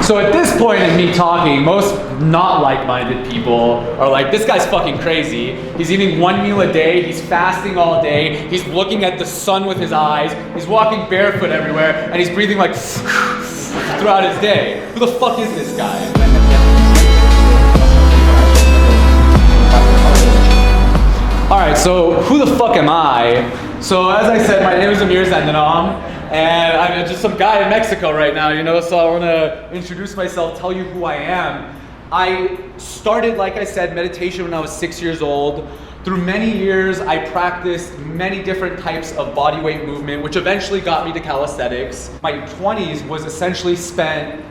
So at this point in me talking, most not like-minded people are like, this guy's fucking crazy. He's eating one meal a day, he's fasting all day, he's looking at the sun with his eyes, he's walking barefoot everywhere, and he's breathing like throughout his day. Who the fuck is this guy? Alright, so who the fuck am I? So as I said, my name is Amir, and I'm just some guy in Mexico right now, you know, so I want to introduce myself, tell you who I am. I started, like I said, meditation when I was 6 years old. Through many years, I practiced many different types of bodyweight movement, which eventually got me to calisthenics. My 20s was essentially spent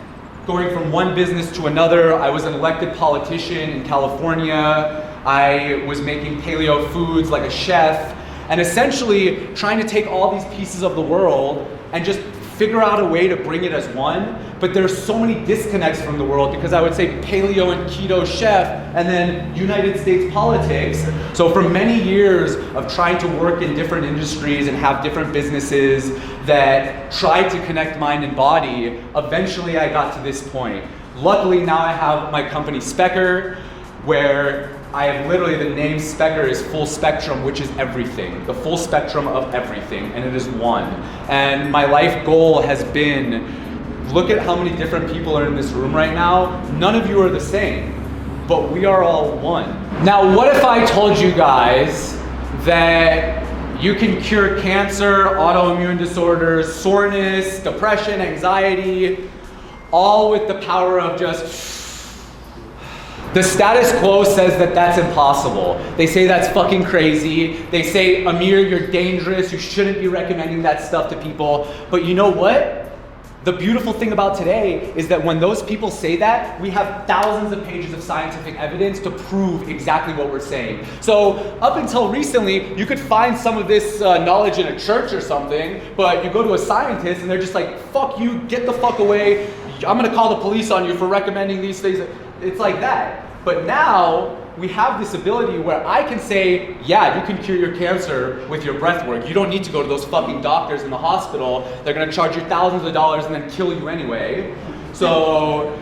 going from one business to another. I was an elected politician in California. I was making paleo foods like a chef. And essentially trying to take all these pieces of the world and just figure out a way to bring it as one. But there's so many disconnects from the world because I would say paleo and keto chef and then United States politics. So for many years of trying to work in different industries and have different businesses that tried to connect mind and body, eventually I got to this point. Luckily now I have my company Specker, where I have literally, the name Specker is full spectrum, which is everything, the full spectrum of everything, and it is one. And my life goal has been, look at how many different people are in this room right now. None of you are the same, but we are all one. Now, what if I told you guys that you can cure cancer, autoimmune disorders, soreness, depression, anxiety, all with the power of just... The status quo says that that's impossible. They say that's fucking crazy. They say, Amir, you're dangerous. You shouldn't be recommending that stuff to people. But you know what? The beautiful thing about today is that when those people say that, we have thousands of pages of scientific evidence to prove exactly what we're saying. So up until recently, you could find some of this knowledge in a church or something, but you go to a scientist and they're just like, fuck you, get the fuck away. I'm gonna call the police on you for recommending these things. It's like that. But now we have this ability where I can say, yeah, you can cure your cancer with your breath work. You don't need to go to those fucking doctors in the hospital. They're gonna charge you thousands of dollars and then kill you anyway. So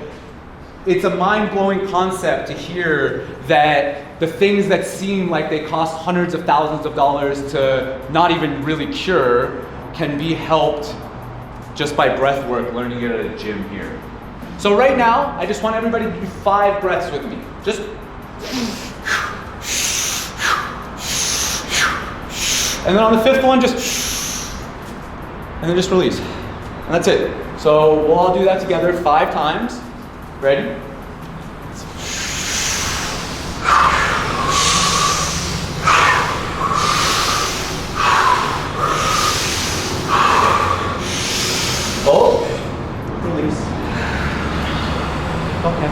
it's a mind-blowing concept to hear that the things that seem like they cost hundreds of thousands of dollars to not even really cure can be helped just by breath work, learning it at a gym here. So right now, I just want everybody to do 5 breaths with me. Just... And then on the 5th one, just... And then just release. And that's it. So we'll all do that together 5 times. Ready? Oh. Release. Okay.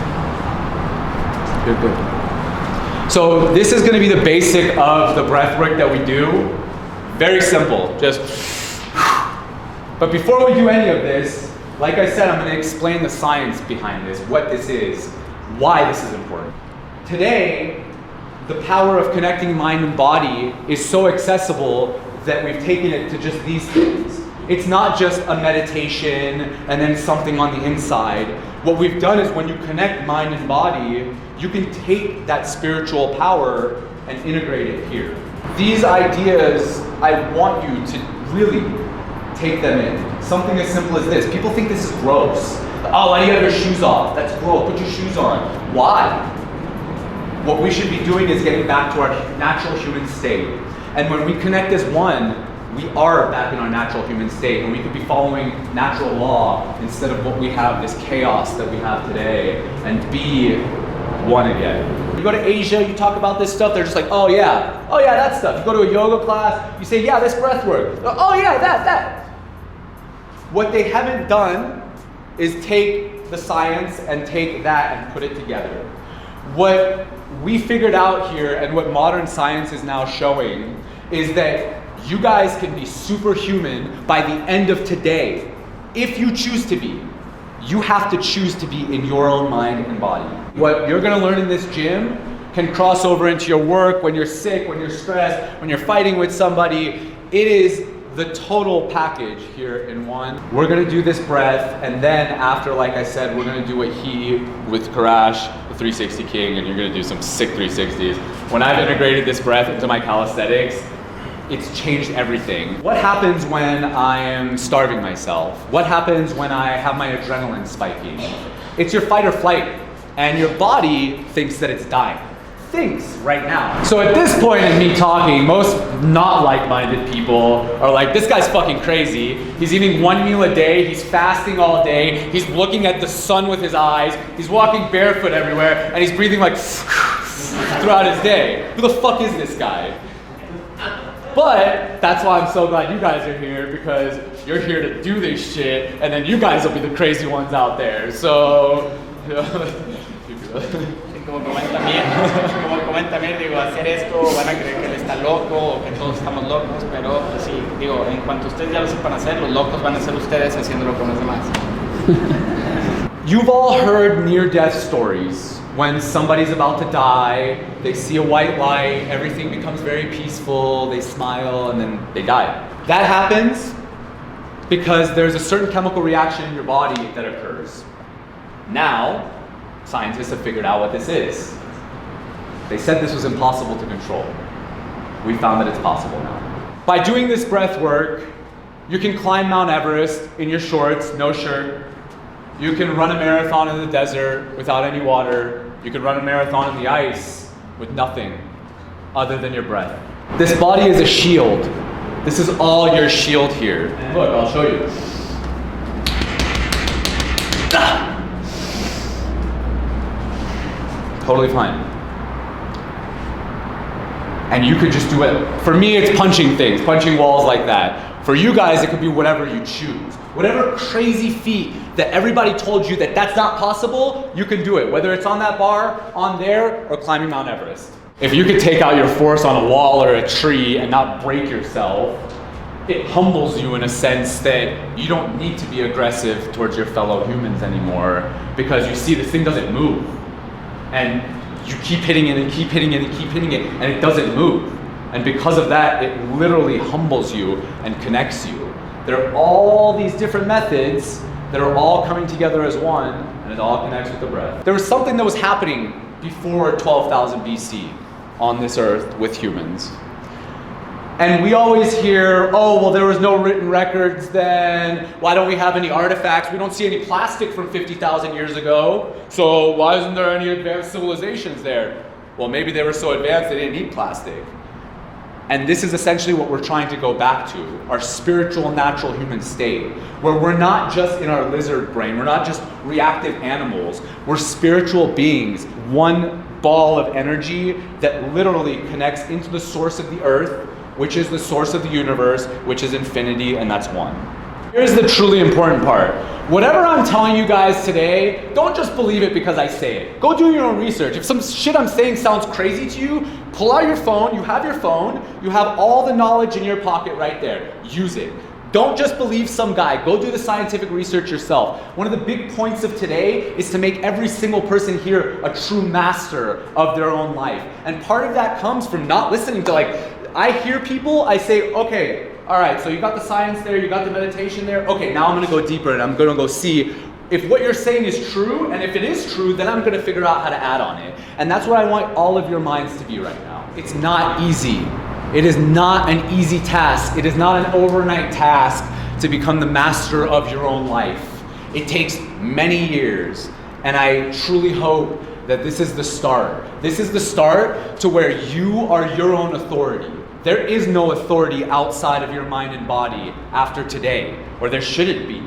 Good. So this is going to be the basic of the breath work that we do. Very simple. Just. But before we do any of this, like I said, I'm going to explain the science behind this, what this is, why this is important. Today, the power of connecting mind and body is so accessible that we've taken it to just these things. It's not just a meditation and then something on the inside. What we've done is when you connect mind and body, you can take that spiritual power and integrate it here. These ideas, I want you to really take them in. Something as simple as this. People think this is gross. Oh, why do you have your shoes off? That's gross. Put your shoes on. Why? What we should be doing is getting back to our natural human state. And when we connect as one, we are back in our natural human state, and we could be following natural law instead of what we have, this chaos that we have today, and be one again. You go to Asia, you talk about this stuff, they're just like, oh yeah, that stuff. You go to a yoga class, you say, yeah, this breath work. Oh yeah, that. What they haven't done is take the science and take that and put it together. What we figured out here, and what modern science is now showing, is that you guys can be superhuman by the end of today, if you choose to be. You have to choose to be in your own mind and body. What you're gonna learn in this gym can cross over into your work, when you're sick, when you're stressed, when you're fighting with somebody. It is the total package here in one. We're gonna do this breath, and then after, like I said, we're gonna do what he, with Korash, the 360 King, and you're gonna do some sick 360s. When I've integrated this breath into my calisthenics, it's changed everything. What happens when I am starving myself? What happens when I have my adrenaline spiking? It's your fight or flight, and your body thinks that it's dying. Thinks right now. So at this point in me talking, most not like-minded people are like, this guy's fucking crazy. He's eating one meal a day, he's fasting all day, he's looking at the sun with his eyes, he's walking barefoot everywhere, and he's breathing like throughout his day. Who the fuck is this guy? But that's why I'm so glad you guys are here, because you're here to do this shit, and then you guys will be the crazy ones out there. So, Como comenta Amir, digo, hacer esto van a creer que él está loco o que todos estamos locos, pero sí, digo, en cuanto ustedes ya lo sepan hacer, los locos van a ser ustedes haciéndolo con los demás. You've all heard near-death stories. When somebody's about to die, they see a white light, everything becomes very peaceful, they smile, and then they die. That happens because there's a certain chemical reaction in your body that occurs. Now, scientists have figured out what this is. They said this was impossible to control. We found that it's possible now. By doing this breath work, you can climb Mount Everest in your shorts, no shirt. You can run a marathon in the desert without any water. You can run a marathon in the ice with nothing other than your breath. This body is a shield. This is all your shield here. And look, I'll show you. Totally fine. And you could just do it. For me, it's punching things, punching walls like that. For you guys, it could be whatever you choose. Whatever crazy feat that everybody told you that that's not possible, you can do it. Whether it's on that bar, on there, or climbing Mount Everest. If you could take out your force on a wall or a tree and not break yourself, it humbles you in a sense that you don't need to be aggressive towards your fellow humans anymore, because you see this thing doesn't move. And you keep hitting it and keep hitting it and keep hitting it, and it doesn't move. And because of that, it literally humbles you and connects you. There are all these different methods that are all coming together as one, and it all connects with the breath. There was something that was happening before 12,000 BC on this earth with humans. And we always hear, oh, well, there was no written records then. Why don't we have any artifacts? We don't see any plastic from 50,000 years ago. So why isn't there any advanced civilizations there? Well, maybe they were so advanced they didn't need plastic. And this is essentially what we're trying to go back to, our spiritual, natural human state, where we're not just in our lizard brain, we're not just reactive animals, we're spiritual beings, one ball of energy that literally connects into the source of the earth, which is the source of the universe, which is infinity, and that's one. Here's the truly important part. Whatever I'm telling you guys today, don't just believe it because I say it. Go do your own research. If some shit I'm saying sounds crazy to you, pull out your phone, you have all the knowledge in your pocket right there. Use it. Don't just believe some guy. Go do the scientific research yourself. One of the big points of today is to make every single person here a true master of their own life. And part of that comes from not listening to I hear people, I say, okay, all right, so you got the science there, you got the meditation there. Okay, now I'm gonna go deeper and I'm gonna go see if what you're saying is true, and if it is true, then I'm gonna figure out how to add on it. And that's what I want all of your minds to be right now. It's not easy. It is not an easy task. It is not an overnight task to become the master of your own life. It takes many years, and I truly hope that this is the start. This is the start to where you are your own authority. There is no authority outside of your mind and body after today, or there shouldn't be,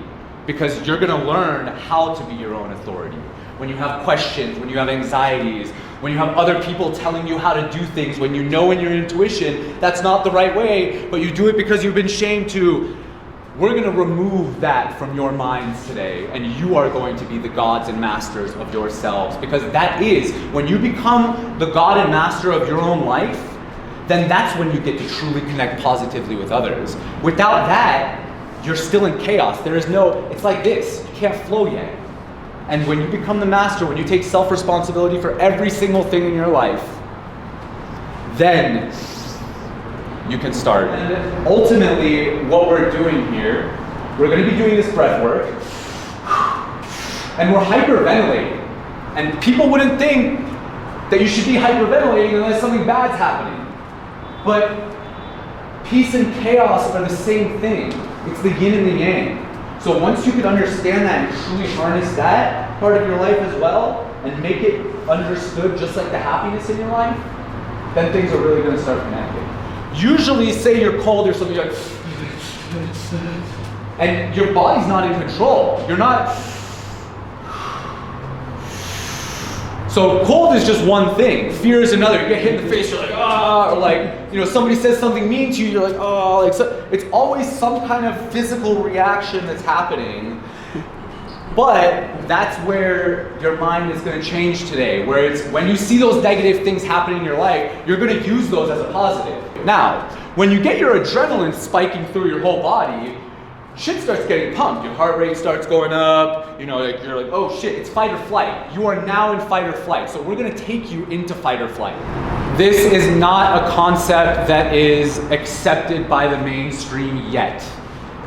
because you're gonna learn how to be your own authority. When you have questions, when you have anxieties, when you have other people telling you how to do things, when you know in your intuition that's not the right way, but you do it because you've been shamed to, we're gonna remove that from your minds today, and you are going to be the gods and masters of yourselves, because that is, when you become the god and master of your own life, then that's when you get to truly connect positively with others. Without that, you're still in chaos. There is no, it's like this, you can't flow yet. And when you become the master, when you take self-responsibility for every single thing in your life, then you can start. And ultimately, what we're doing here, we're going to be doing this breath work, and we're hyperventilating. And people wouldn't think that you should be hyperventilating unless something bad's happening. But peace and chaos are the same thing. It's the yin and the yang. So once you can understand that and truly harness that part of your life as well, and make it understood just like the happiness in your life, then things are really going to start connecting. Usually, say you're cold or something, you're like, and your body's not in control. You're not. So cold is just one thing. Fear is another. You get hit in the face, you're like, ah, or like, somebody says something mean to you, you're like, oh, like, so it's always some kind of physical reaction that's happening. But that's where your mind is going to change today, where it's when you see those negative things happening in your life, you're going to use those as a positive. Now, when you get your adrenaline spiking through your whole body, shit starts getting pumped. Your heart rate starts going up. Like you're like, oh shit, it's fight or flight. You are now in fight or flight. So we're going to take you into fight or flight. This is not a concept that is accepted by the mainstream yet.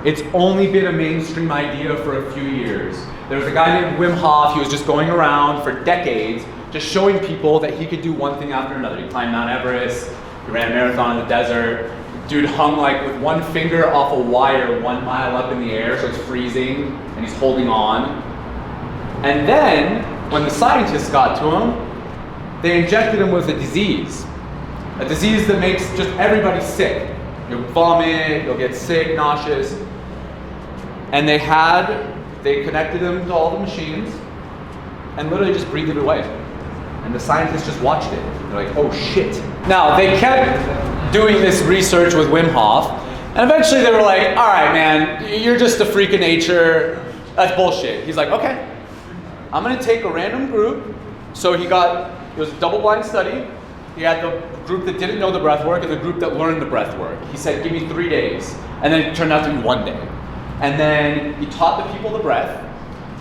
It's only been a mainstream idea for a few years. There was a guy named Wim Hof. He was just going around for decades, just showing people that he could do one thing after another. He climbed Mount Everest. He ran a marathon in the desert. Dude hung like with one finger off a wire 1 mile up in the air, so it's freezing, and he's holding on. And then, when the scientists got to him, they injected him with a disease that makes just everybody sick. You'll vomit, you'll get sick, nauseous. And they connected him to all the machines, and literally just breathed it away. And the scientists just watched it. They're like, oh shit. Now, they kept doing this research with Wim Hof, and eventually they were like, all right, man, you're just a freak of nature. That's bullshit. He's like, okay, I'm gonna take a random group. So it was a double-blind study. He had the group that didn't know the breath work and the group that learned the breath work. He said, give me 3 days. And then it turned out to be 1 day. And then he taught the people the breath,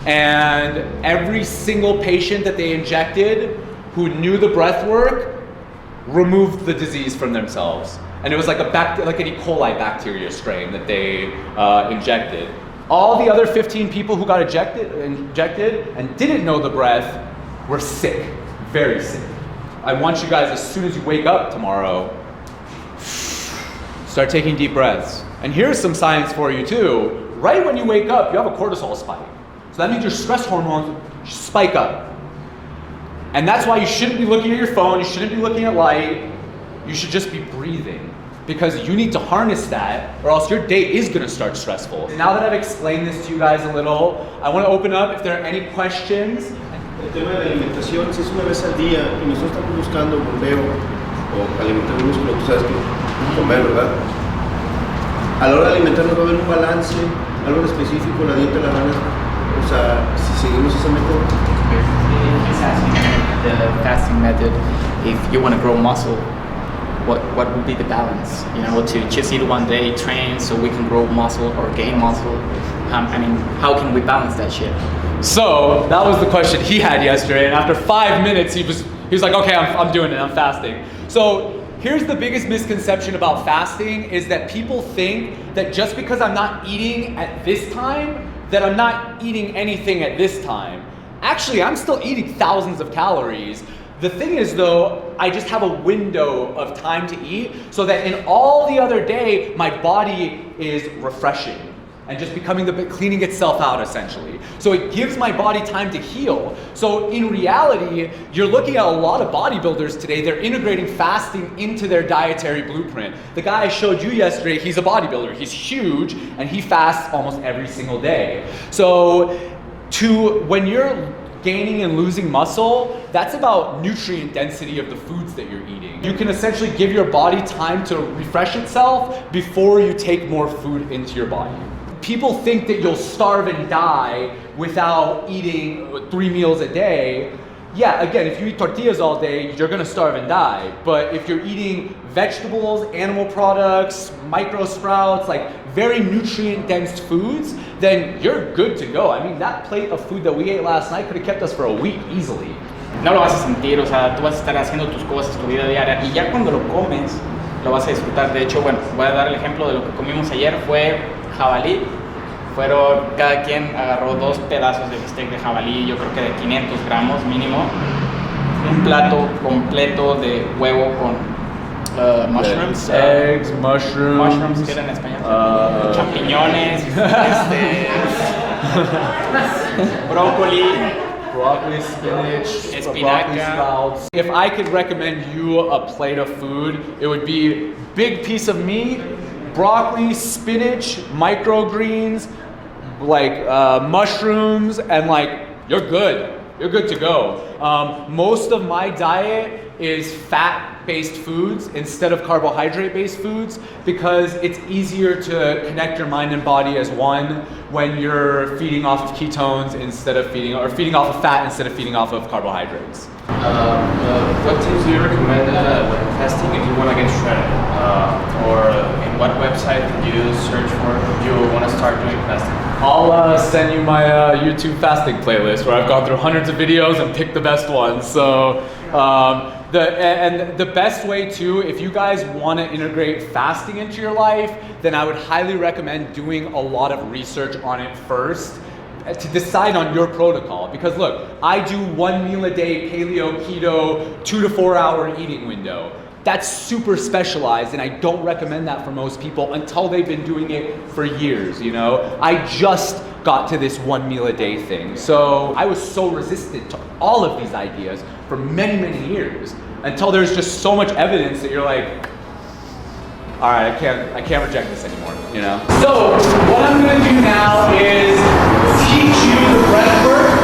and every single patient that they injected who knew the breath work removed the disease from themselves. And it was like like an E. coli bacteria strain that they injected. All the other 15 people who got injected and didn't know the breath were sick, very sick. I want you guys, as soon as you wake up tomorrow, start taking deep breaths. And here's some science for you too. Right when you wake up, you have a cortisol spike. So that means your stress hormones spike up. And that's why you shouldn't be looking at your phone, you shouldn't be looking at light, you should just be breathing. Because you need to harness that, or else your day is gonna start stressful. Now that I've explained this to you guys a little, I wanna open up if there are any questions. El tema de la alimentación, si es una vez al día y nosotros estamos buscando bombeo o alimentar el músculo, tú sabes que comer, ¿verdad? A la hora de alimentarnos va a haber un balance, algo en específico, la dieta la van a, o sea, si seguimos ese método. He's asking the fasting method, if you want to grow muscle, what would be the balance? To just eat 1 day, train so we can grow muscle or gain muscle. How can we balance that shit? So that was the question he had yesterday, and after 5 minutes, he was like, okay, I'm doing it, I'm fasting. So here's the biggest misconception about fasting is that people think that just because I'm not eating at this time, that I'm not eating anything at this time. Actually, I'm still eating thousands of calories. The thing is though, I just have a window of time to eat so that in all the other day, my body is refreshing and just cleaning itself out essentially. So it gives my body time to heal. So in reality, you're looking at a lot of bodybuilders today, they're integrating fasting into their dietary blueprint. The guy I showed you yesterday, he's a bodybuilder, he's huge, and he fasts almost every single day. So when you're gaining and losing muscle, that's about nutrient density of the foods that you're eating. You can essentially give your body time to refresh itself before you take more food into your body. People think that you'll starve and die without eating 3 meals a day. Yeah, again, if you eat tortillas all day, you're gonna starve and die. But if you're eating vegetables, animal products, micro sprouts, like very nutrient dense foods, then you're good to go. That plate of food that we ate last night could have kept us for a week easily. No lo vas a sentir, o sea, tú vas a estar haciendo tus cosas, tu vida diaria, y ya cuando lo comes, lo vas a disfrutar. De hecho, bueno, voy a dar el ejemplo de lo que comimos ayer, fue jabalí. Cada quien agarró 2 pedazos de bistec de jabalí, yo creo que de 500 gramos mínimo. Un plato completo de huevo con mushrooms. Eggs, mushrooms. Mushrooms, ¿qué era en español? Champiñones, brócoli, spinach, espinaca. sprouts. If I could recommend you a plate of food, it would be big piece of meat, broccoli, spinach, microgreens, like mushrooms, and like you're good. You're good to go. Most of my diet is fat-based foods instead of carbohydrate-based foods because it's easier to connect your mind and body as one when you're feeding off of ketones instead of feeding off of fat instead of feeding off of carbohydrates. What tips do you recommend when fasting if you want to get shredded? Or in what website can you search for if you want to start doing fasting? I'll send you my YouTube fasting playlist where I've gone through hundreds of videos and picked the best ones. So the best way too, if you guys want to integrate fasting into your life, then I would highly recommend doing a lot of research on it first to decide on your protocol. Because look, I do 1 meal a day, paleo, keto, 2 to 4 hour eating window. That's super specialized, and I don't recommend that for most people until they've been doing it for years, you know? I just got to this 1 meal a day thing. So I was so resistant to all of these ideas for many, many years until there's just so much evidence that you're like, all right, I can't reject this anymore, you know? So what I'm gonna do now is teach you the breath work.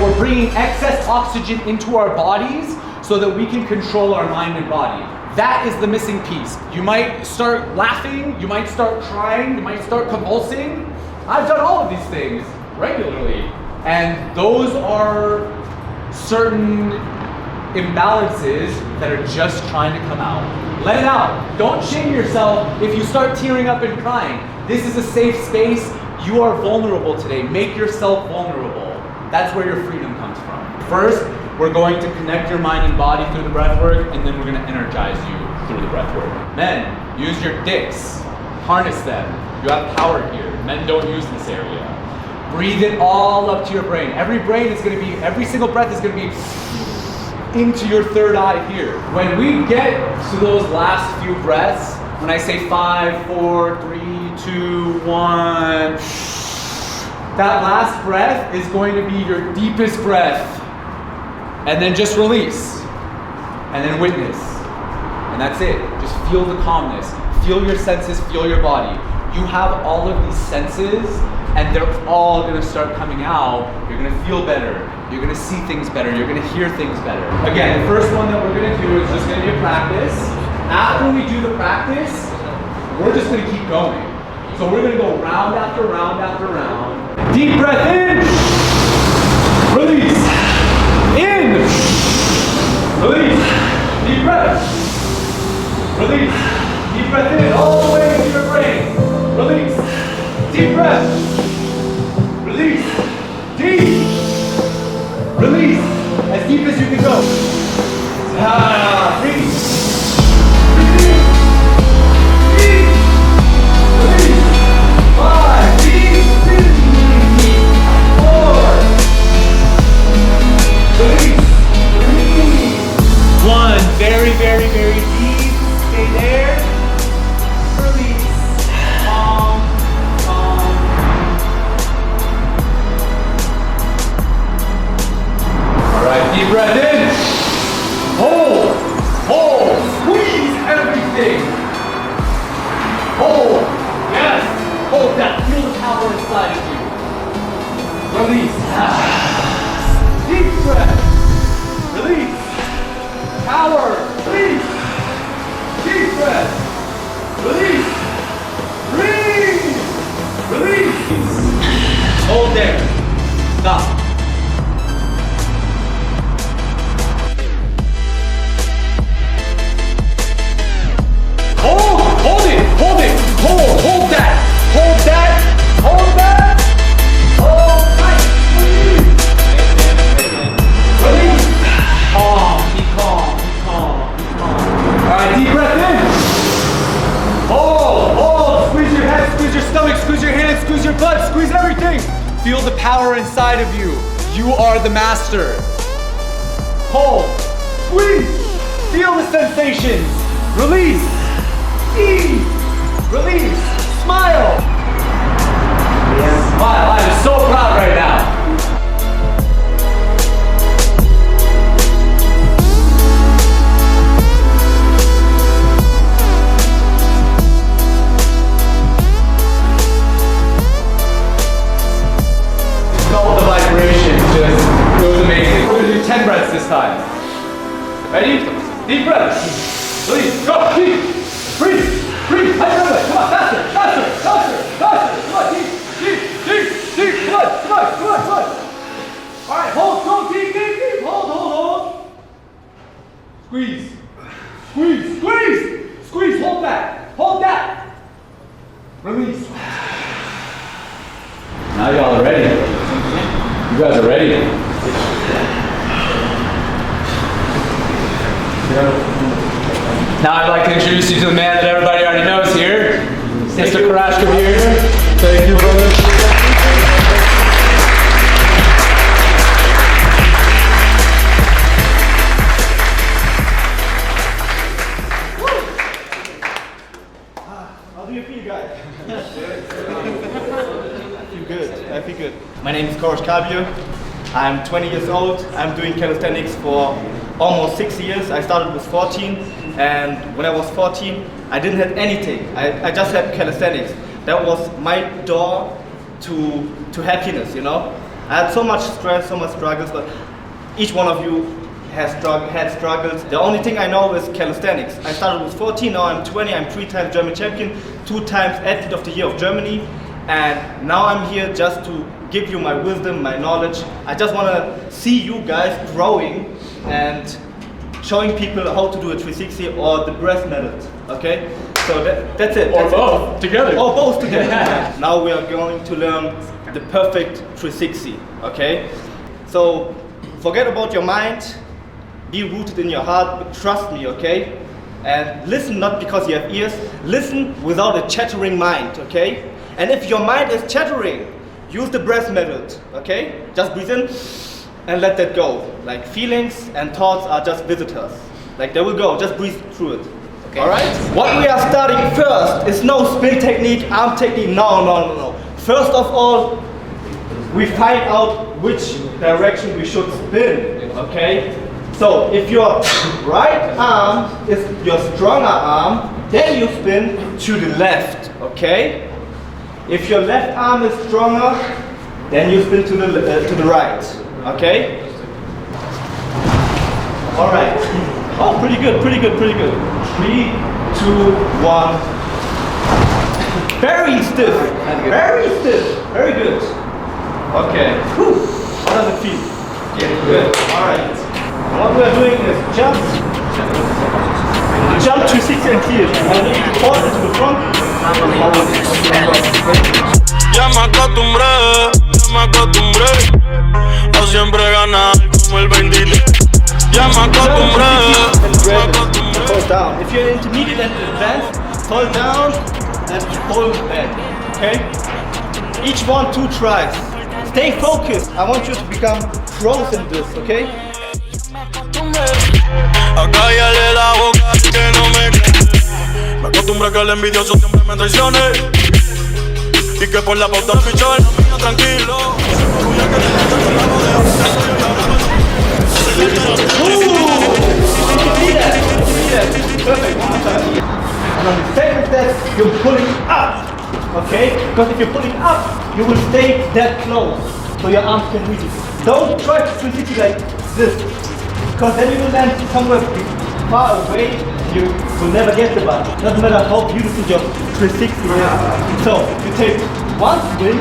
We're bringing excess oxygen into our bodies so that we can control our mind and body. That is the missing piece. You might start laughing, you might start crying, you might start convulsing. I've done all of these things regularly. And those are certain imbalances that are just trying to come out. Let it out. Don't shame yourself if you start tearing up and crying. This is a safe space. You are vulnerable today. Make yourself vulnerable. That's where your freedom comes from. First, we're going to connect your mind and body through the breath work, and then we're going to energize you through the breath work. Men, use your dicks. Harness them. You have power here. Men don't use this area. Breathe it all up to your brain. Every single breath is going to be into your third eye here. When we get to those last few breaths, when I say 5, 4, 3, 2, 1, that last breath is going to be your deepest breath. And then just release. And then witness. And that's it. Just feel the calmness. Feel your senses, feel your body. You have all of these senses, and they're all gonna start coming out. You're gonna feel better. You're gonna see things better. You're gonna hear things better. Again, the first one that we're gonna do is just gonna be a practice. After we do the practice, we're just gonna keep going. So we're gonna go round after round after round. Deep breath in. Release. In. Release. Deep breath. Release. Deep breath in all the way to your brain. Release. Deep breath. Release. Deep. Release. As deep as you can go. Breathe. Breathe in. Deep. Release. 5. Deep. Breathe. 4. Release. 3. 1. Very, very, very deep. Stay there. Release. Calm. Calm. All right. Deep breath in. Hold. Hold. Squeeze everything. Hold. Yes. Hold that. Feel the power inside of you. Release. Deep breath. Release. Power. Release. Deep breath. Release. Breathe. Release. Hold there. Stop. Hold it. Hold it. Hold that. power inside of you. You are the master. Hold, squeeze, feel the sensations. Release, ease, release, smile. Smile, I am so proud right now. Felt the vibration, it was amazing. We're gonna do 10 breaths this time. Ready? Deep breaths. Release, go, deep. Breathe, breathe. High breath. Come on, faster, faster, faster, faster. Come on, deep, deep, deep, deep. Come on, come on, come on, come on. All right, hold, go deep, deep, deep. Hold, hold, hold. Squeeze, squeeze, squeeze, squeeze. Hold that, hold that. Release. Now y'all are ready. You guys are ready. Now I'd like to introduce you to the man that everybody already knows here, Mr. Korash Kabir. Thank you, brother. How do you feel, guys? I feel good. My name is Korash Kabir. I'm 20 years old. I'm doing calisthenics for almost 6 years. I started with 14, and when I was 14, I didn't have anything. I just had calisthenics. That was my door to happiness, you know. I had so much stress, so much struggles, but each one of you had struggles. The only thing I know is calisthenics. I started with 14, now I'm 20, I'm 3-time German champion, 2 times Athlete of the Year of Germany, and now I'm here just to give you my wisdom, my knowledge. I just want to see you guys growing and showing people how to do a 360 or the breath method, okay? So that's it. Or both together. Or both together. Now we are going to learn the perfect 360, okay? So forget about your mind, be rooted in your heart, but trust me, okay? And listen not because you have ears, listen without a chattering mind, okay? And if your mind is chattering, use the breath method, okay? Just breathe in and let that go. Like feelings and thoughts are just visitors. Like they will go, just breathe through it. Okay. All right? What we are starting first is no spin technique, arm technique, no. First of all, we find out which direction we should spin, okay? So if your right arm is your stronger arm, then you spin to the left, okay? If your left arm is stronger, then you spin to the right, okay? All right. Oh, pretty good. 3, 2, 1. Very stiff. Very good. Okay. Whew. How does it feel? Yeah, good. All right. And what we are doing is jump 360 and clear. And then you pause it to the front. Ya me acostumbré a siempre ganar como el 23. Ya me acostumbré. Fall down. If you're intermediate and advanced, fall down and fall back. Okay? Each one 2 tries. Stay focused. I want you to become pros in this, okay? Acállale la boca que no me cree. Me acostumbré que el envidioso siempre me traicione y que por la pauta del pichón no tranquilo. Perfect. And on the second step, you're pulling up. Okay? Because if you're pulling up, you will stay that close. So your arms can reach it. Don't try to 360 like this. Because then you will land somewhere far away, you will never get the ball. Doesn't matter how beautiful your 360 is. So you take one swing,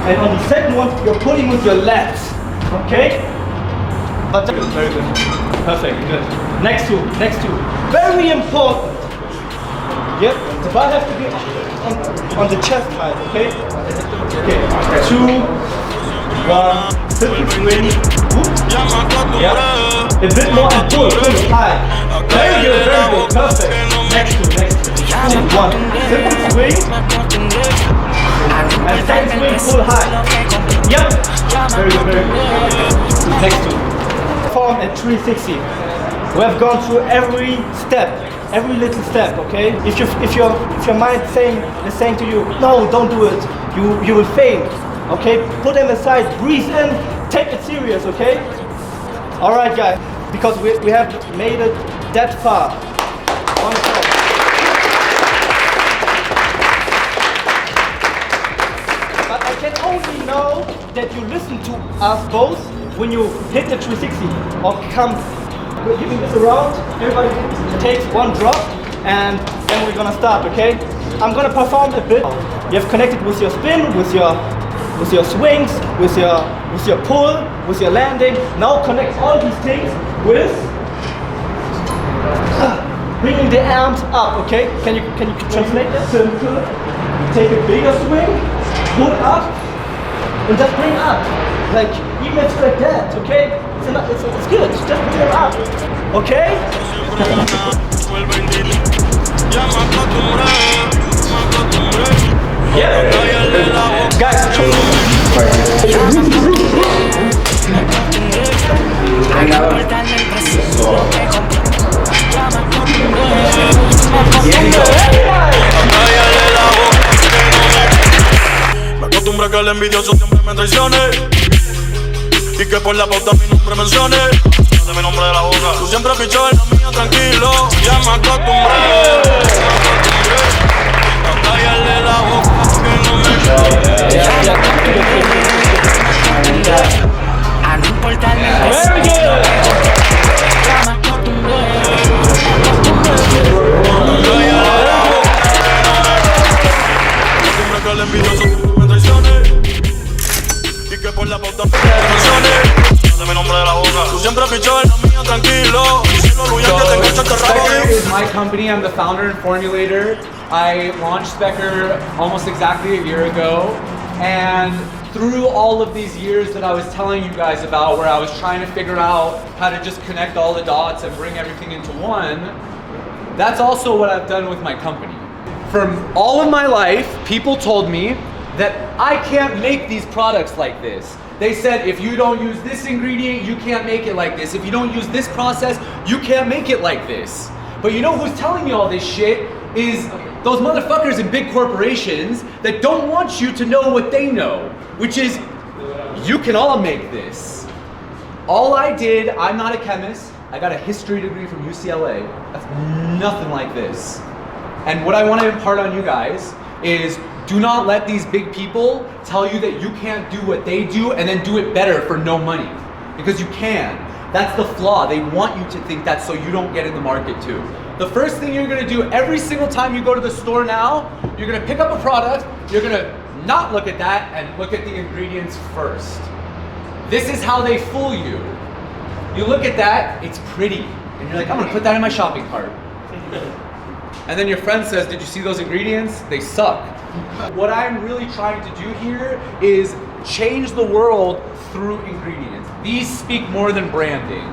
and on the second one you're pulling with your left. Okay? But very good. Perfect, good. Next two. Very important. Yep, the bar has to be on the chest side, okay? Okay, 2, 1, simple swing. Yep. A bit more and pull high. Very good, perfect. Next two. 2, 1, simple swing. And same swing, full high. Yep. Very good, very good. Next two. Perform at 360. We have gone through every step, every little step, okay? If your mind is saying to you, no, don't do it, you will fail, okay? Put them aside, breathe in, take it serious, okay? All right, guys, because we have made it that far. Wonderful. But I can only know that you listen to us both when you hit the 360 or come. We're giving this around, everybody takes one drop, and then we're gonna start, okay? I'm gonna perform a bit. You have connected with your spin, with your swings, with your pull, with your landing. Now connect all these things with bringing the arms up, okay? Can you translate that? Simple. Take a bigger swing, pull up, and just bring up. Like, even if it's like that, okay? It's good, just bring them up, okay? Yeah. Guys, me acostumbra que el envidioso siempre me traicione y que por la pauta mi nombre mencione. De mi nombre de la boca. Tú siempre pichas en la mía tranquilo. Ya me acostumbré. A callarle la boca que no me a no importarle el resto. very good. Ya me acostumbré. acostumbra que el envidioso siempre me traicione y que por la pauta mi nombre mencione. De mi nombre de la boca. Tú siempre pichas en la mía tranquilo. Si lo luya que te engancha este rabo. Specker is my company. I'm the founder and formulator. I launched Specker almost exactly a year ago, and through all of these years that I was telling you guys about, where I was trying to figure out how to just connect all the dots and bring everything into one, that's also what I've done with my company. From all of my life, people told me that I can't make these products like this. They said, if you don't use this ingredient, you can't make it like this. If you don't use this process, you can't make it like this. But you know who's telling me all this shit is those motherfuckers in big corporations that don't want you to know what they know, which is, you can all make this. All I did, I'm not a chemist, I got a history degree from UCLA. That's nothing like this. And what I want to impart on you guys is, do not let these big people tell you that you can't do what they do and then do it better for no money. Because you can. That's the flaw. They want you to think that so you don't get in the market too. The first thing you're gonna do every single time you go to the store now, you're gonna pick up a product, you're gonna not look at that and look at the ingredients first. This is how they fool you. You look at that, it's pretty. And you're like, I'm gonna put that in my shopping cart. And then your friend says, did you see those ingredients? They suck. What I'm really trying to do here is change the world through ingredients. These speak more than branding.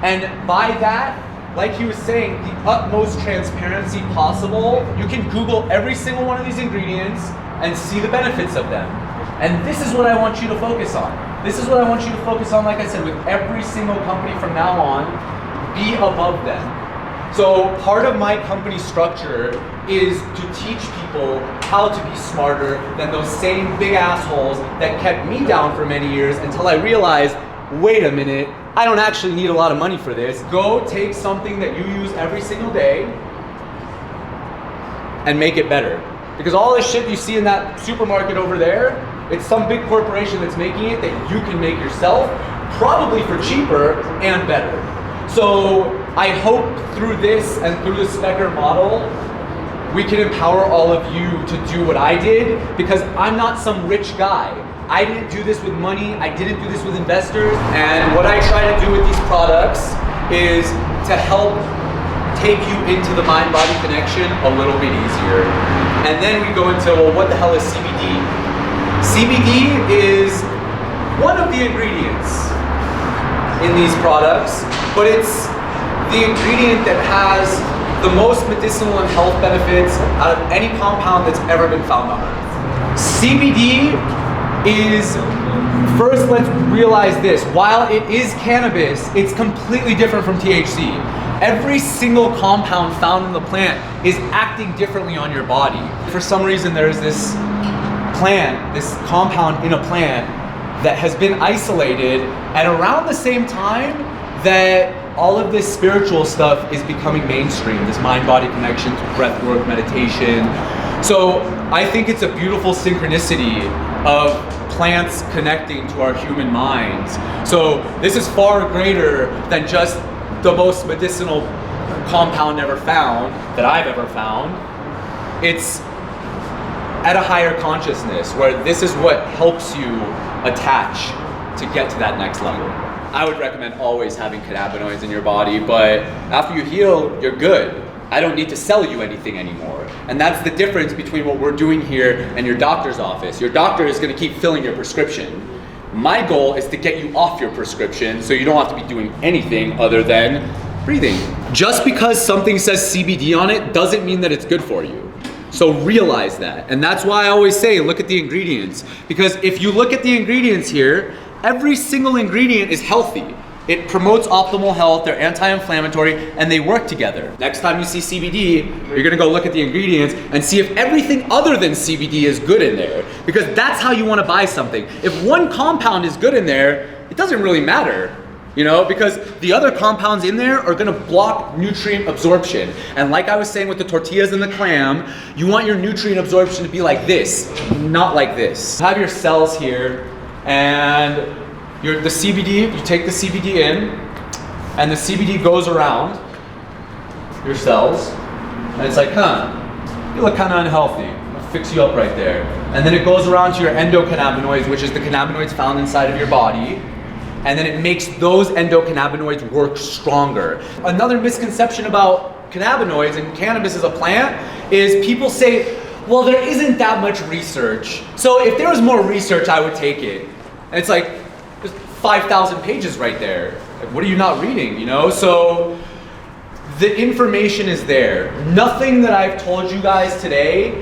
And by that, like he was saying, the utmost transparency possible, you can Google every single one of these ingredients and see the benefits of them. And this is what I want you to focus on. This is what I want you to focus on, like I said, with every single company from now on, be above them. So part of my company structure is to teach people how to be smarter than those same big assholes that kept me down for many years until I realized, wait a minute, I don't actually need a lot of money for this. Go take something that you use every single day and make it better. Because all this shit you see in that supermarket over there, it's some big corporation that's making it that you can make yourself, probably for cheaper and better. So I hope through this and through the Specker model, we can empower all of you to do what I did, because I'm not some rich guy. I didn't do this with money, I didn't do this with investors, and what I try to do with these products is to help take you into the mind-body connection a little bit easier. And then we go into, well, what the hell is CBD? CBD is one of the ingredients in these products, but it's the ingredient that has the most medicinal and health benefits out of any compound that's ever been found on Earth. CBD is, first let's realize this, while it is cannabis, it's completely different from THC. Every single compound found in the plant is acting differently on your body. For some reason there's this plant, this compound in a plant that has been isolated at around the same time that all of this spiritual stuff is becoming mainstream, this mind-body connection to breathwork, meditation. So I think it's a beautiful synchronicity of plants connecting to our human minds. So this is far greater than just the most medicinal compound ever found, that I've ever found. It's at a higher consciousness where this is what helps you attach to get to that next level. I would recommend always having cannabinoids in your body, but after you heal, you're good. I don't need to sell you anything anymore. And that's the difference between what we're doing here and your doctor's office. Your doctor is gonna keep filling your prescription. My goal is to get you off your prescription so you don't have to be doing anything other than breathing. Just because something says CBD on it doesn't mean that it's good for you. So realize that. And that's why I always say, look at the ingredients. Because if you look at the ingredients here, every single ingredient is healthy. It promotes optimal health, they're anti-inflammatory, and they work together. Next time you see CBD, you're gonna go look at the ingredients and see if everything other than CBD is good in there. Because that's how you wanna buy something. If one compound is good in there, it doesn't really matter, you know, because the other compounds in there are gonna block nutrient absorption. And like I was saying with the tortillas and the clam, you want your nutrient absorption to be like this, not like this. You have your cells here, and the CBD, you take the CBD in, and the CBD goes around your cells, and it's like, you look kind of unhealthy. I'll fix you up right there. And then it goes around to your endocannabinoids, which is the cannabinoids found inside of your body, and then it makes those endocannabinoids work stronger. Another misconception about cannabinoids and cannabis as a plant is people say, well, there isn't that much research. So if there was more research, I would take it. And it's like, there's 5,000 pages right there. Like, what are you not reading, you know? So the information is there. Nothing that I've told you guys today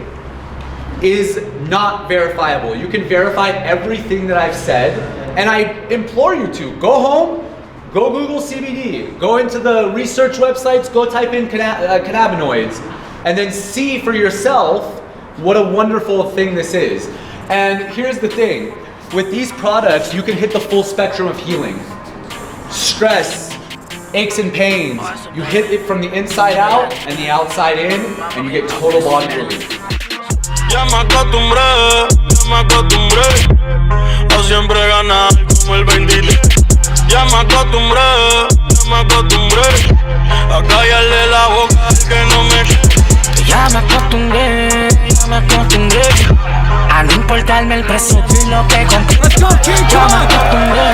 is not verifiable. You can verify everything that I've said, and I implore you to go home, go Google CBD, go into the research websites, go type in cannabinoids, and then see for yourself what a wonderful thing this is. And here's the thing. With these products, you can hit the full spectrum of healing. Stress, aches and pains. You hit it from the inside out and the outside in, and you get total body relief. Ya me acostumbré a siempre ganar como el 23. Ya me acostumbré a callarle la boca al que no me. Ya me acostumbré a no importarme el precio y lo que compré. Ya me acostumbré.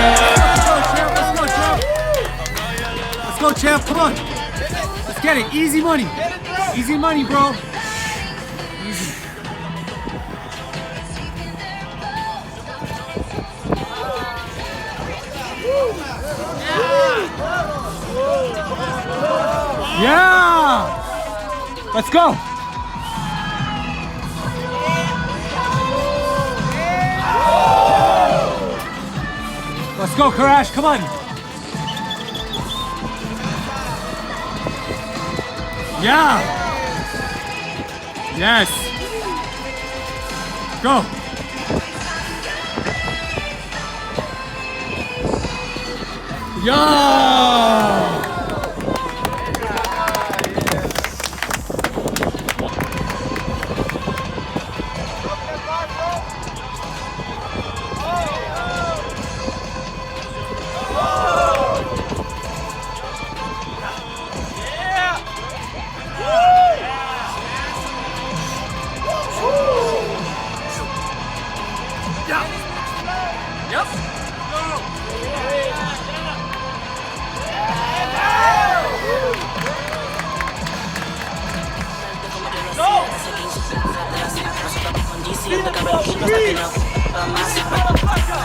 Let's go, champ, come on. Let's get it, easy money. Easy money, bro. Easy. Yeah! Let's go! Let's go, Korash, come on! Yeah! Yes! Go! Yeah!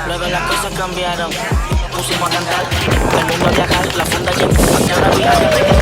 Luego las cosas cambiaron, pusimos a cantar, el mundo a viajar, la fonda llegó, ahora viaja.